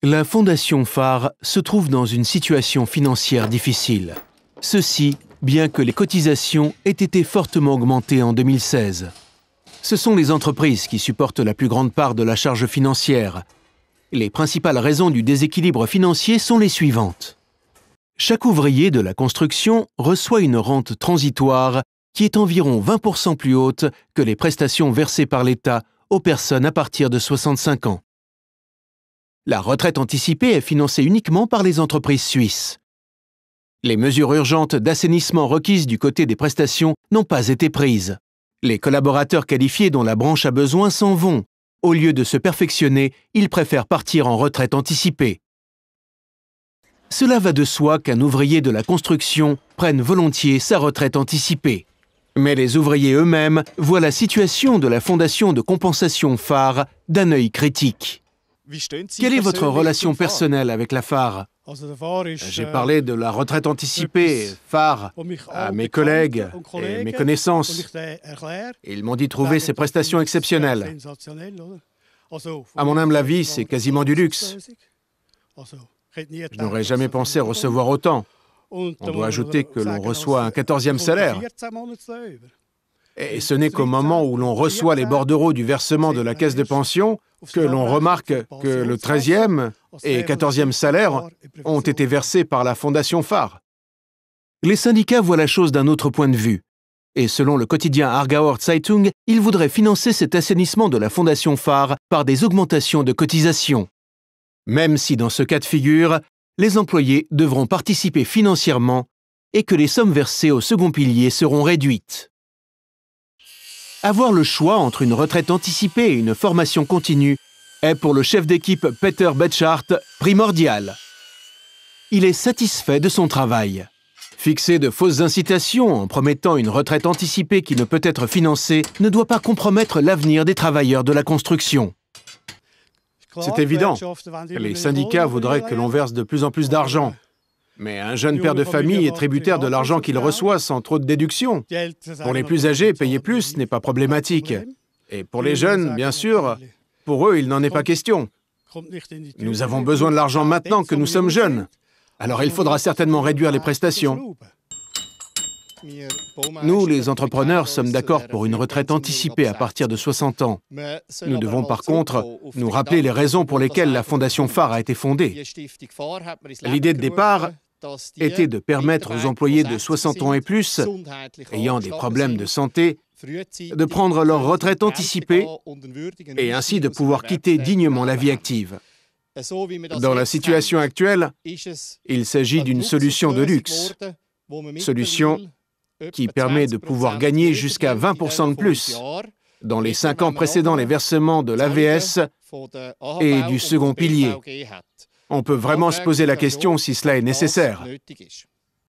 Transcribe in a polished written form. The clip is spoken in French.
La Fondation Phare se trouve dans une situation financière difficile. Ceci, bien que les cotisations aient été fortement augmentées en 2016. Ce sont les entreprises qui supportent la plus grande part de la charge financière. Les principales raisons du déséquilibre financier sont les suivantes. Chaque ouvrier de la construction reçoit une rente transitoire qui est environ 20% plus haute que les prestations versées par l'État aux personnes à partir de 65 ans. La retraite anticipée est financée uniquement par les entreprises suisses. Les mesures urgentes d'assainissement requises du côté des prestations n'ont pas été prises. Les collaborateurs qualifiés dont la branche a besoin s'en vont. Au lieu de se perfectionner, ils préfèrent partir en retraite anticipée. Cela va de soi qu'un ouvrier de la construction prenne volontiers sa retraite anticipée. Mais les ouvriers eux-mêmes voient la situation de la Fondation de compensation Phare d'un œil critique. Quelle est votre relation personnelle avec la Phare? J'ai parlé de la retraite anticipée, Phare, à mes collègues et mes connaissances. Ils m'ont dit trouver ces prestations exceptionnelles. À mon humble avis, c'est quasiment du luxe. Je n'aurais jamais pensé recevoir autant. On doit ajouter que l'on reçoit un 14e salaire. Et ce n'est qu'au moment où l'on reçoit les bordereaux du versement de la caisse de pension que l'on remarque que le 13e et 14e salaire ont été versés par la Fondation Phare. Les syndicats voient la chose d'un autre point de vue. Et selon le quotidien Aargauer Zeitung, ils voudraient financer cet assainissement de la Fondation Phare par des augmentations de cotisations. Même si dans ce cas de figure, les employés devront participer financièrement et que les sommes versées au second pilier seront réduites. Avoir le choix entre une retraite anticipée et une formation continue est pour le chef d'équipe Peter Betschart primordial. Il est satisfait de son travail. Fixer de fausses incitations en promettant une retraite anticipée qui ne peut être financée ne doit pas compromettre l'avenir des travailleurs de la construction. C'est évident. Les syndicats voudraient que l'on verse de plus en plus d'argent. Mais un jeune père de famille est tributaire de l'argent qu'il reçoit sans trop de déductions. Pour les plus âgés, payer plus n'est pas problématique. Et pour les jeunes, bien sûr, pour eux, il n'en est pas question. Nous avons besoin de l'argent maintenant que nous sommes jeunes. Alors il faudra certainement réduire les prestations. Nous, les entrepreneurs, sommes d'accord pour une retraite anticipée à partir de 60 ans. Nous devons par contre nous rappeler les raisons pour lesquelles la Fondation Phare a été fondée. L'idée de départ était de permettre aux employés de 60 ans et plus, ayant des problèmes de santé, de prendre leur retraite anticipée et ainsi de pouvoir quitter dignement la vie active. Dans la situation actuelle, il s'agit d'une solution de luxe, solution qui permet de pouvoir gagner jusqu'à 20% de plus dans les 5 ans précédant les versements de l'AVS et du second pilier. On peut vraiment se poser la question si cela est nécessaire.